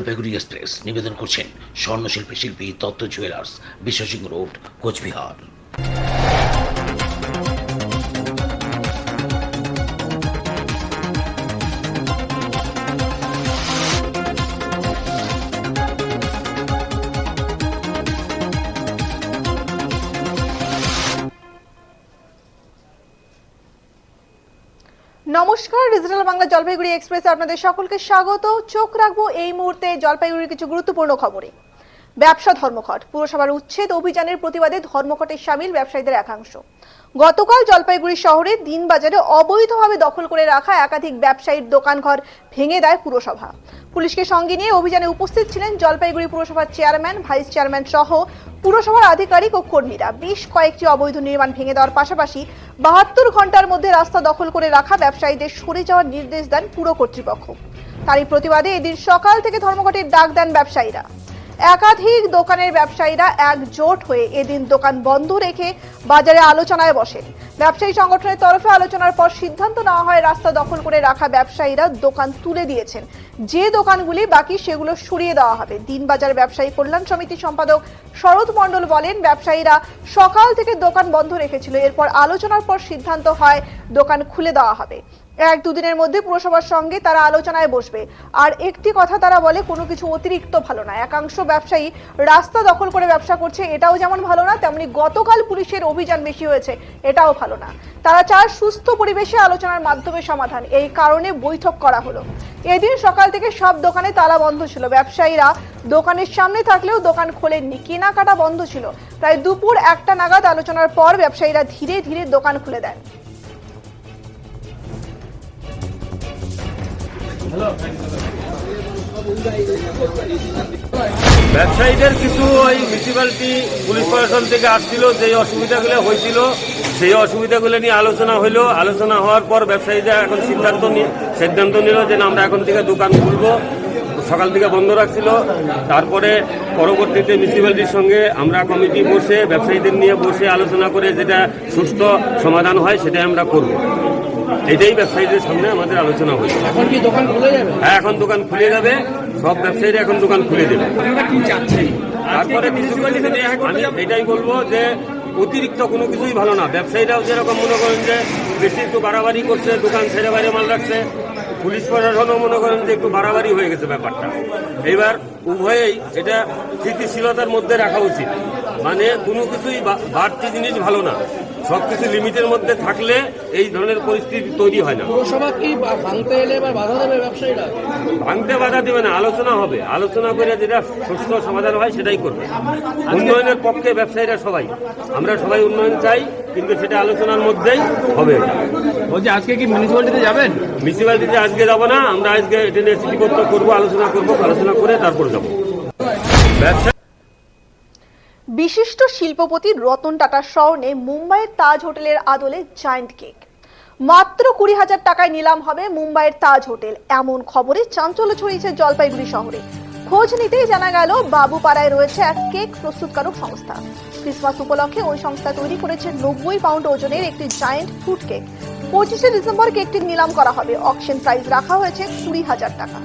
Jalpaiguri express নিবেদন করছেন স্বর্ণশিল্পী শিল্পী দত্ত জুয়েলার্স, বিশ্বসিংহ রোড, কোচবিহার। নমস্কার, ডিজিটাল বাংলা জলপাইগুড়ি এক্সপ্রেসে আপনাদের সকলকে স্বাগত। চোখ রাখবো এই মুহূর্তে জলপাইগুড়ির কিছু গুরুত্বপূর্ণ খবরে। ব্যবসা ধর্মঘট, পুরসভার উচ্ছেদ অভিযানের প্রতিবাদে ধর্মঘটে সামিল ব্যবসায়ীদের একাংশ। গতকাল জলপাইগুড়ি শহরে দিনবাজারে অবৈধভাবে দখল করে রাখা একাধিক ব্যবসায়ীর দোকানঘর ভেঙে দেয় পুরসভা। পুলিশকে সঙ্গে নিয়ে অভিযানে উপস্থিত ছিলেন জলপাইগুড়ি পুরসভার চেয়ারম্যান, ভাইস চেয়ারম্যান সহ পুরসভার আধিকারিক ও কর্মীরা। বেশ কয়েকটি অবৈধ নির্মাণ ভেঙে দেওয়ার পাশাপাশি 72 ঘন্টার মধ্যে রাস্তা দখল করে রাখা ব্যবসায়ীদের সরে যাওয়ার নির্দেশ দেন পুর কর্তৃপক্ষ। তারই প্রতিবাদে এদিন সকাল থেকে ধর্মঘটের ডাক দেন ব্যবসায়ীরা। একাধিক দোকানের ব্যবসায়ীরা একজোট হয়ে এদিন দোকান বন্ধ রেখে বাজারে আলোচনায় বসেন। ব্যবসায়ী সংগঠনের তরফে আলোচনার পর সিদ্ধান্ত নেওয়া হয় রাস্তা দখল করে রাখা ব্যবসায়ীরা দোকান তুলে দিয়েছেন, যে দোকানগুলি বাকি সেগুলো সরিয়ে দেওয়া হবে। দিনবাজার ব্যবসায়ী কল্যাণ সমিতির সম্পাদক শরৎ মণ্ডল বলেন, ব্যবসায়ীরা সকাল থেকে দোকান বন্ধ রেখেছিল, এরপর আলোচনার পর সিদ্ধান্ত হয় দোকান খুলে দেওয়া হবে। 1-2 দিনের মধ্যে পুরসভার সঙ্গে তারা আলোচনায় বসবে। আর একটি কথা তারা বলে, কোনো কিছু অতিরিক্ত ভালো না। একাংশ ব্যবসায়ী রাস্তা দখল করে ব্যবসা করছে, এটাও যেমন ভালো না, তেমনি গতকাল পুলিশের অভিযান বেশি হয়েছে, এটাও ভালো না। তারা চায় সুস্থ পরিবেশে আলোচনার মাধ্যমে সমাধান, এই কারণে বৈঠক করা হলো। এদিন সকাল থেকে সব দোকানে তালা বন্ধ ছিল। ব্যবসায়ীরা দোকানের সামনে থাকলেও দোকান খোলেননি, কেনাকাটা বন্ধ ছিল। প্রায় দুপুর 1টা নাগাদ আলোচনার পর ব্যবসায়ীরা ধীরে ধীরে দোকান খুলে দেন। ব্যবসায়ীদের কিছু ওই মিউনিসিপ্যালিটি পুলিশ প্রশাসন থেকে আসছিল, যে অসুবিধাগুলো হয়েছিল সেই অসুবিধাগুলো নিয়ে আলোচনা হইলো। আলোচনা হওয়ার পর ব্যবসায়ীরা এখন সিদ্ধান্ত নিল যে আমরা এখন থেকে দোকান খুলবো। সকাল থেকে বন্ধ রাখছিল। তারপরে পরবর্তীতে মিউনিসিপ্যালিটির সঙ্গে আমরা কমিটি বসে ব্যবসায়ীদের নিয়ে বসে আলোচনা করে যেটা সুষ্ঠু সমাধান হয় সেটাই আমরা করব। এটাই ব্যবসায়ীদের সামনে আমাদের আলোচনা হয়েছে। এখন কি দোকান খুলে যাবে? হ্যাঁ, এখন দোকান খুলে যাবে। সব ব্যবসায়ীরা এখন দোকান খুলে দেবে। তারপরে আমি এটাই বলবো যে অতিরিক্ত কোনো কিছুই ভালো না। ব্যবসায়ীরাও যেরকম মনে করেন যে বেশি একটু বাড়াবাড়ি করছে, দোকান ছেড়ে বাইরে মাল রাখছে, পুলিশ প্রশাসনও মনে করেন যে একটু বাড়াবাড়ি হয়ে গেছে ব্যাপারটা। এইবার উভয়েই এটা স্থিতিশীলতার মধ্যে রাখা উচিত। মানে কোনো কিছুই বাড়তি জিনিস ভালো না। সবকিছু লিমিটের মধ্যে থাকলে এই ধরনের পরিস্থিতি তৈরি হয় না। পুরসভা কি ভাঙতে এলে বা বাধা দেবে ব্যবসায়ীরা? ভাঙতে বাধা দেবে না, আলোচনা হবে। আলোচনা করে যেটা সুষ্ঠু সমাধান হয় সেটাই করবে। উন্নয়নের পক্ষে ব্যবসায়ীরা সবাই, আমরা সবাই উন্নয়ন চাই, কিন্তু সেটা আলোচনার মধ্যেই হবে। বলছি, আজকে কি মিউনিসিপ্যালিটিতে যাবেন? মিউনিসিপ্যালিটিতে আজকে যাবো না, আমরা আজকে এটা নিয়ে সিটি করবো, আলোচনা করবো, আলোচনা করে তারপর যাবো। বিশিষ্ট শিল্পপতি রতন টাটার স্মরণে মুম্বাইয়ের তাজ হোটেলের আদলে জায়ান্ট কেক। মাত্র 20,000 টাকায় নিলাম হবে মুম্বাইয়ের তাজ হোটেল। এমন খবরে চাঞ্চল্য ছড়িয়েছে জলপাইগুড়ি শহরে। খোঁজ নিতেই জানা গেল বাবুপাড়ায় রয়েছে এক কেক প্রস্তুতকারক সংস্থা। ক্রিসমাস উপলক্ষে ওই সংস্থা তৈরি করেছে 90 পাউন্ড ওজনের একটি জায়ান্ট ফ্রুট কেক। 25শে ডিসেম্বর কেকটির নিলাম করা হবে। অকশন প্রাইস রাখা হয়েছে 20,000 টাকা।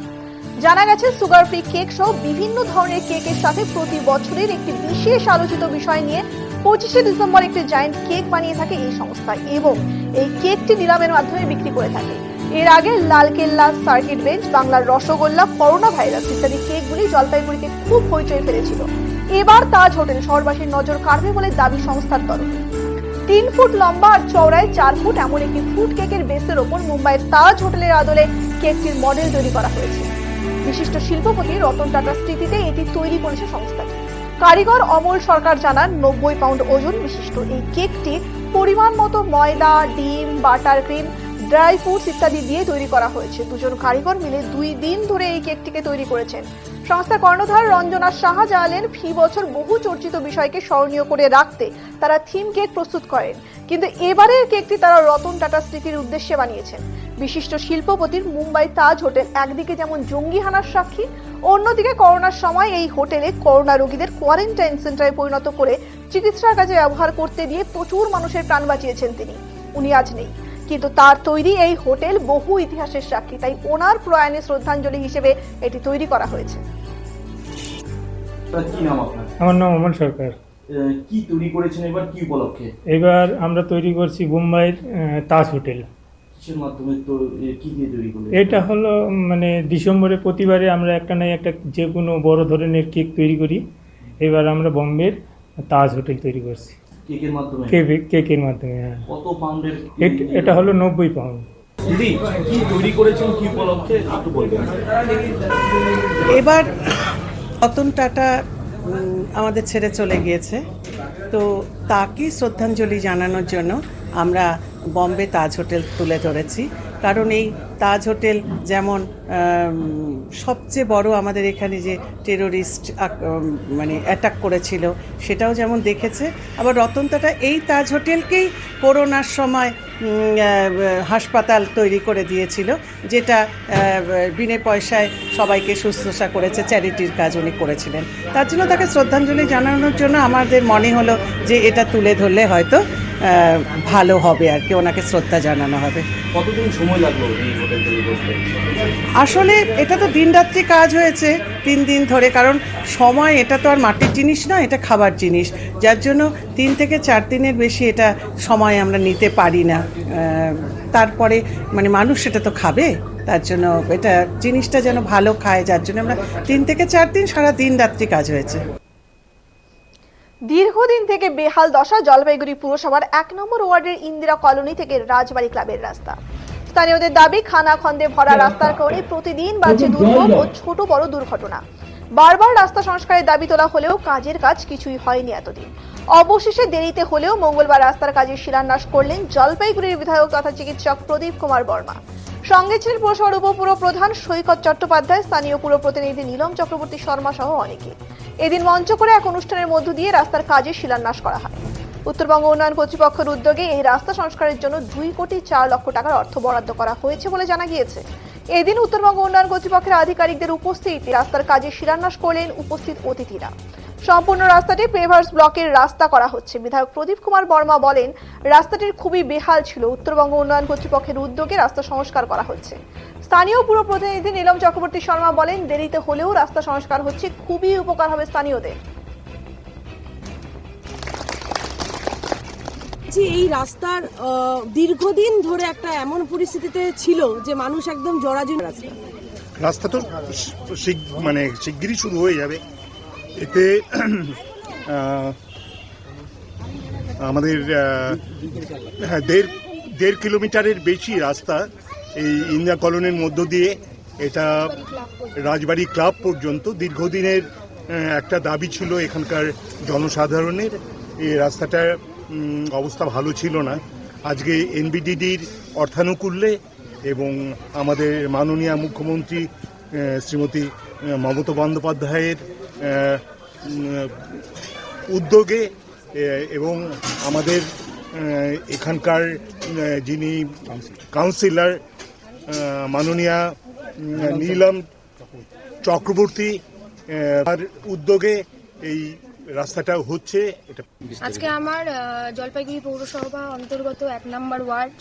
জানা গেছে, সুগার ফ্রি কেক সহ বিভিন্ন ধরনের কেকের সাথে প্রতি বছরের একটি বিশেষ আলোচিত বিষয় নিয়ে 25শে ডিসেম্বর একটি জায়ান্ট কেক বানিয়ে থাকে এই সংস্থা এবং এই কেকটি নিলামের মাধ্যমে বিক্রি করে থাকে। এর আগে লালকেল্লা, সার্কিট বেঞ্চ, বাংলার রসগোল্লা, করোনা ভাইরাস ইত্যাদি কেকগুলি জলপাইগুড়িকে খুব হইচই ফেলেছিল। এবার তাজ হোটেল শহরবাসীর নজর কাড়বে বলে দাবি সংস্থার তরফে। 3 ফুট লম্বা আর চওড়ায় 4 ফুট এমন একটি ফ্রুট কেকের বেসের ওপর মুম্বাইয়ের তাজ হোটেলের আদলে কেকটির মডেল তৈরি করা হয়েছে। বিশিষ্ট শিল্পপতি রতন টাটার স্মৃতিতে এটি তৈরি করেছে সংস্থাটি। কারিগর অমল সরকার জানান, 90 পাউন্ড ওজন বিশিষ্ট এই কেকটি পরিমাণ মতো ময়দা, ডিম, বাটার ক্রিম, ড্রাই ফ্রুটস ইত্যাদি দিয়ে তৈরি করা হয়েছে। দুজন কারিগর মিলে 2 দিন ধরে এই কেকটিকে তৈরি করেছেন। সংস্থার কর্ণধার রঞ্জনা সাহা জানালেন, ফি বছর বহু চর্চিত বিষয়কে স্মরণীয় করে রাখতে তারা থিম কেক প্রস্তুত করেন, কিন্তু এবারের কেকটি তারা রতন টাটার স্মৃতির উদ্দেশ্যে বানিয়েছেন। বিশিষ্ট শিল্পপতির মুম্বাই তাজ হোটেল একদিকে যেমন জঙ্গি হানার সাক্ষী, অন্যদিকে করোনার সময় এই হোটেলে করোনা রোগীদের কোয়ারেন্টাইন সেন্টারে পরিণত করে চিকিৎসার কাজে ব্যবহার করতে দিয়ে প্রচুর মানুষের প্রাণ বাঁচিয়েছেন তিনি। উনি আজ নেই, কিন্তু তার তৈরি এই হোটেল বহু ইতিহাসের সাক্ষী, তাই ওনার প্রয়াণে শ্রদ্ধাঞ্জলি হিসেবে এটি তৈরি করা হয়েছে। কি নাম আপনার? আমার নাম অমল সরকার। কি তৈরি করেছেন এবার, কি উপলক্ষে? এবার আমরা তৈরি করছি মুম্বাইয়ের তাজ হোটেল। কিসের মাধ্যমে তো কি দিয়ে তৈরি করলেন? এটা হলো মানে ডিসেম্বরে প্রতিবারে আমরা একটা না একটা যে কোনো বড় ধরনের কেক তৈরি করি। এবার আমরা বোম্বের তাজ হোটেল তৈরি করছি কেকের মাধ্যমে? কেকের মাধ্যমে, হ্যাঁ। কত পাউন্ডের? এটা হলো 90 পাউন্ড। দিদি, কি তৈরি করেছেন, কি উপলক্ষে একটু বলবেন? এবার রতন টাটা আমাদের ছেড়ে চলে গিয়েছে, তো তাকে শ্রদ্ধাঞ্জলি জানানোর জন্য আমরা বম্বে তাজ হোটেল তুলে ধরেছি। কারণ এই তাজ হোটেল যেমন সবচেয়ে বড় আমাদের এখানে যে টেরোরিস্ট মানে অ্যাটাক করেছিল সেটাও যেমন দেখেছে, আবার রতন টাটা এই তাজ হোটেলকেই করোনার সময় হাসপাতাল তৈরি করে দিয়েছিল, যেটা বিনে পয়সায় সবাইকে শুশ্রূষা করেছে, চ্যারিটির কাজ উনি করেছিলেন। তার জন্য তাকে শ্রদ্ধাঞ্জলি জানানোর জন্য আমাদের মনে হলো যে এটা তুলে ধরলে হয়তো ভালো হবে আর কি, ওনাকে শ্রদ্ধা জানানো হবে। কতদিন সময় লাগলো এই হোটেল তৈরি করতে? আসলে এটা তো দিনরাত্রি কাজ হয়েছে 3 দিন ধরে, কারণ সময় এটা তো আর মাটির জিনিস না, এটা খাবার জিনিস, যার জন্য 3 থেকে 4 দিনের বেশি এটা সময় আমরা নিতে পারি না। তারপরে মানে মানুষ সেটা তো খাবে, তার জন্য এটা জিনিসটা যেন ভালো খায়, যার জন্য আমরা 3 থেকে 4 দিন সারা দিন রাত্রি কাজ হয়েছে। দীর্ঘদিন থেকে বেহাল দশা জলপাইগুড়ি পুরসভার 1 নম্বর ওয়ার্ডের ইন্দিরা কলোনি থেকে রাজবাড়ি ক্লাবের রাস্তা। স্থানীয়দের দাবি, খানাখন্দে ভরা রাস্তার কারণে প্রতিদিন বাড়ছে দুর্ভোগ ও ছোট বড় দুর্ঘটনা। বারবার রাস্তা সংস্কারের দাবি তোলা হলেও কাজের কাজ কিছুই হয়নি এতদিন। অবশেষে দেরিতে হলেও মঙ্গলবার রাস্তার কাজের শিলান্যাস করলেন জলপাইগুড়ির বিধায়ক তথা চিকিৎসক প্রদীপ কুমার বর্মা। সঙ্গে ছিলেন পুরসভার উপপুর প্রধান সৈকত চট্টোপাধ্যায়, স্থানীয় পুর প্রতিনিধি নীলম চক্রবর্তী শর্মা সহ অনেকে। এদিন মঞ্চ করে এক অনুষ্ঠানের মধ্য দিয়ে রাস্তার কাজের শিলান্যাস করা হয়। উত্তরবঙ্গ উন্নয়ন কর্তৃপক্ষের উদ্যোগে এই রাস্তা সংস্কারের জন্য 2,04,00,000 টাকার অর্থ বরাদ্দ করা হয়েছে বলে জানা গিয়েছে। এদিন উত্তরবঙ্গ উন্নয়ন কর্তৃপক্ষের আধিকারিকদের উপস্থিতিতে রাস্তার কাজের শিলান্যাস করলেন উপস্থিত অতিথিরা। সম্পূর্ণ রাস্তাটি পেভার্স ব্লকের রাস্তা করা হচ্ছে। বিধায়ক প্রদীপ কুমার বর্মা বলেন, রাস্তাটির খুবই বেহাল ছিল, উত্তরবঙ্গ উন্নয়ন কর্তৃপক্ষের উদ্যোগে রাস্তা সংস্কার করা হচ্ছে। স্থানীয় পুর প্রতিনিধি নীলম চক্রবর্তী শর্মা বলেন, দেরিতে হলেও রাস্তা সংস্কার হচ্ছে, খুবই উপকার হবে স্থানীয়দের। এই রাস্তার দীর্ঘদিন ধরে একটা এমন পরিস্থিতিতে ছিল যে মানুষ একদম জরাজীর্ণ। রাস্তা তো মানে শিগগিরই শুরু হয়ে যাবে। এতে আমাদের 1.5 কিলোমিটারের বেশি রাস্তা এই ইন্দিরা কলোনির মধ্য দিয়ে এটা রাজবাড়ি ক্লাব পর্যন্ত দীর্ঘদিনের একটা দাবি ছিল এখানকার জনসাধারণের। এই রাস্তাটার অবস্থা ভালো ছিল না। আজকে এনবিডিডির অর্থানুকূল্যে এবং আমাদের মাননীয় মুখ্যমন্ত্রী শ্রীমতী মমতা বন্দ্যোপাধ্যায়ের উদ্যোগে এবং আমাদের এখানকার যিনি কাউন্সিলর মাননীয়া নীলম চক্রবর্তী তার উদ্যোগে এই রাস্তাটা হচ্ছে। এটা আজকে আমার জলপাইগুড়ি পৌরসভা অন্তর্গত 1 নম্বর ওয়ার্ড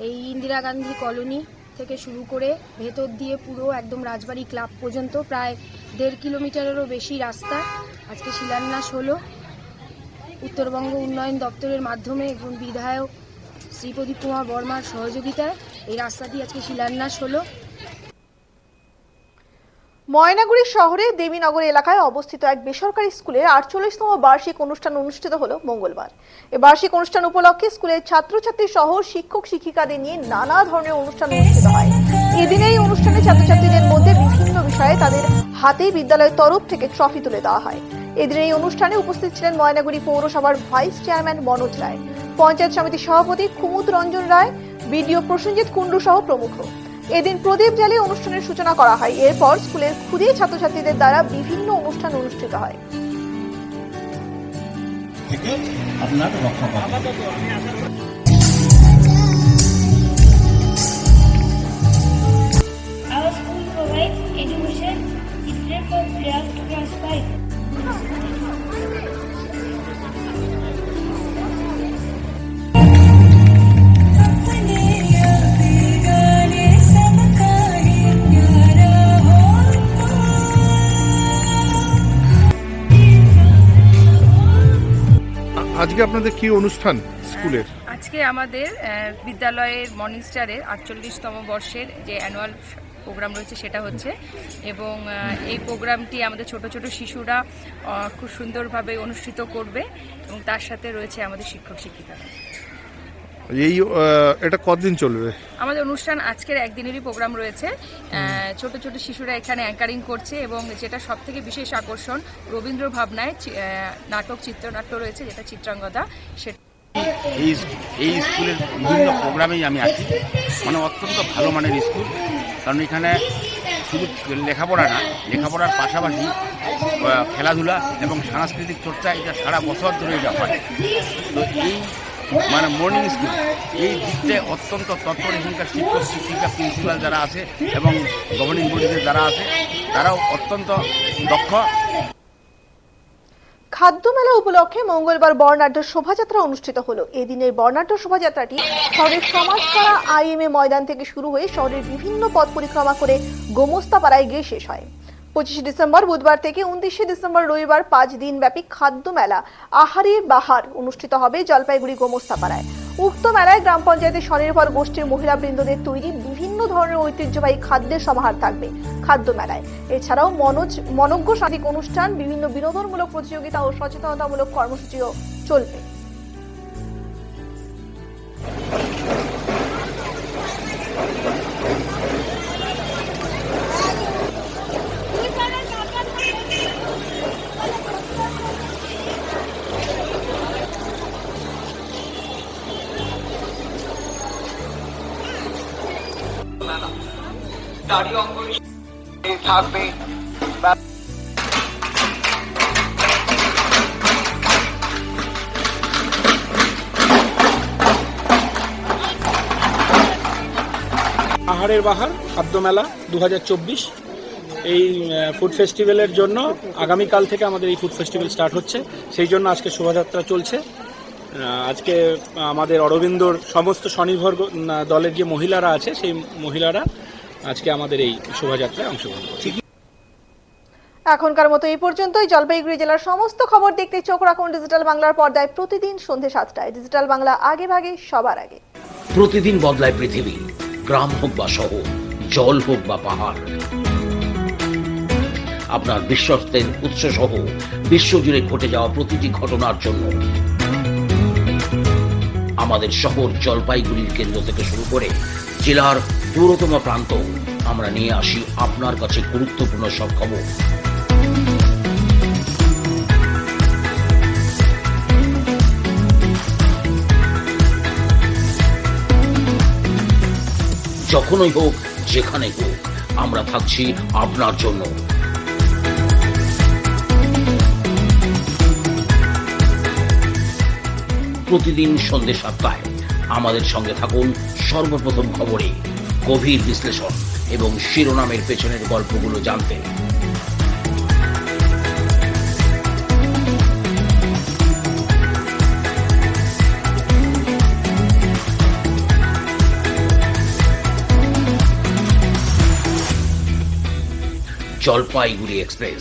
এই ইন্দিরা গান্ধী কলোনি থেকে শুরু করে ভেতর দিয়ে পুরো একদম রাজবাড়ি ক্লাব পর্যন্ত প্রায় 1.5 কিলোমিটারেরও বেশি রাস্তা আজকে শিলান্যাস হলো উত্তরবঙ্গ উন্নয়ন দপ্তরের মাধ্যমে এবং বিধায়ক শ্রী প্রদীপ কুমার বর্মার সহযোগিতায় এই রাস্তাটি আজকে শিলান্যাস হলো। ময়নাগুড়ি শহরের দেবীনগর এলাকায় অবস্থিত এক বেসরকারি স্কুলের 48তম বার্ষিক অনুষ্ঠান অনুষ্ঠিত হলো মঙ্গলবার। এই বার্ষিক অনুষ্ঠান উপলক্ষে স্কুলের ছাত্রছাত্রী সহ শিক্ষক শিক্ষিকাদের নিয়ে নানা ধরনের অনুষ্ঠান অনুষ্ঠিত হয়। এদিন এই অনুষ্ঠানে ছাত্রছাত্রীদের মধ্যে বিভিন্ন বিষয়ে তাদের হাতে বিদ্যালয়ের তরফ থেকে ট্রফি তুলে দেওয়া হয়। এদিন এই অনুষ্ঠানে উপস্থিত ছিলেন ময়নাগুড়ি পৌরসভার ভাইস চেয়ারম্যান মনোজ রায়, পঞ্চায়েত সমিতির সভাপতি কুমুদ রঞ্জন রায়, বিডিও প্রসেনজিৎ কুন্ডু সহ প্রমুখ। এদিন প্রদীপ জ্বালিয়ে অনুষ্ঠানের সূচনা করা হয়। এরপর স্কুলের ক্ষুদে ছাত্রছাত্রীদের দ্বারা বিভিন্ন অনুষ্ঠান অনুষ্ঠিত হয়। Our school provides education children from class to class 5. আজকে আপনাদের কি অনুষ্ঠান স্কুলের? আজকে আমাদের বিদ্যালয়ের মর্নিং স্টারের 48তম বর্ষের যে অ্যানুয়াল প্রোগ্রাম রয়েছে সেটা হচ্ছে, এবং এই প্রোগ্রামটি আমাদের ছোট ছোট শিশুরা খুব সুন্দরভাবে অনুষ্ঠিত করবে, এবং তার সাথে রয়েছে আমাদের শিক্ষক শিক্ষিকারা। এটা কতদিন চলবে? আমাদের অনুষ্ঠান আজকের একদিনেরই প্রোগ্রাম রয়েছে। ছোট ছোট শিশুরা এখানে অ্যাঙ্কারিং করছে, এবং যেটা সবথেকে বিশেষ আকর্ষণ রবীন্দ্র ভাবনায় নাটক চিত্রনাট্য রয়েছে, যেটা চিত্রাঙ্গদা। সেটা এই স্কুলের বিভিন্ন প্রোগ্রামেই আমি আছি, মানে অত্যন্ত ভালো মানের স্কুল, কারণ এখানে শুধু লেখাপড়া না, লেখাপড়ার পাশাপাশি খেলাধুলা এবং সাংস্কৃতিক চর্চা এটা সারা বছর ধরে এটা হয়। তো এই মানে মর্নিং স্কুল এই দিকটায় অত্যন্ত তৎপর, এখানকার শিক্ষক শিক্ষিকা প্রিন্সিপাল যারা আছে এবং গভর্নিং বডিতে যারা আছে তারাও অত্যন্ত দক্ষ। খাদ্য মেলা উপলক্ষে মঙ্গলবার বর্ণাঢ্য শোভাযাত্রা অনুষ্ঠিত হলো। এদিনের বর্ণাঢ্য শোভাযাত্রাটি শহরের সমাজপাড়া IMA ময়দান থেকে শুরু হয়ে শহরের বিভিন্ন পথ পরিক্রমা করে গোমস্তাপাড়ায় গিয়ে শেষ হয়। 25 ডিসেম্বর বুধবার থেকে 29 ডিসেম্বর রবিবার 5 দিন ব্যাপী খাদ্য মেলা আহারে বাহার অনুষ্ঠিত হবে জলপাইগুড়ি গোমস্তাপাড়ায়। উক্ত মেলায় গ্রাম পঞ্চায়েতের স্বনির্ভর গোষ্ঠীর মহিলাবৃন্দদের তৈরি বিভিন্ন ধরনের ঐতিহ্যবাহী খাদ্যের সমাহার থাকবে খাদ্য মেলায়। এছাড়াও মনোজ্ঞ সাংস্কৃতিক অনুষ্ঠান, বিভিন্ন বিনোদনমূলক প্রতিযোগিতা ও সচেতনতামূলক কর্মসূচিও চলবে। থাকবে আহারের বাহার খাদ্য মেলা 2024 এই ফুড ফেস্টিভ্যালের জন্য আগামীকাল থেকে আমাদের এই ফুড ফেস্টিভ্যাল স্টার্ট হচ্ছে, সেই জন্য আজকে শোভাযাত্রা চলছে। আজকে আমাদের অরবিন্দর সমস্ত স্বনির্ভর দলের যে মহিলারা আছে সেই মহিলারা আজকে আমাদের এই শোভাযাত্রায় অংশগ্রহণ করছে। এখনকার মতো এই পর্যন্তই। জলপাইগুড়ি জেলার সমস্ত খবর দেখতে চোখ রাখুন ডিজিটাল বাংলার পর্দায় প্রতিদিন সন্ধ্যে 7টায়। ডিজিটাল বাংলা, আগে ভাগে সবার আগে। প্রতিদিন বদলায় পৃথিবী, গ্রাম হোক বা শহর, জল হোক বা পাহাড়। আপনার বিশ্বস্তের উৎস সহ বিশ্বজুড়ে ঘটে যাওয়া প্রতিটি ঘটনার জন্য আমাদের শহর জলপাইগুড়ির কেন্দ্র থেকে শুরু করে জেলার দূরতম প্রান্ত আমরা নিয়ে আসি আপনার কাছে গুরুত্বপূর্ণ সব খবর। যখনই হোক, যেখানে হোক, আমরা থাকছি আপনার জন্য। প্রতিদিন সন্ধ্যে 7টায় আমাদের সঙ্গে থাকুন সর্বপ্রথম খবরে, গভীর বিশ্লেষণ এবং শিরোনামের পেছনের গল্পগুলো জানতে। জলপাইগুড়ি এক্সপ্রেস।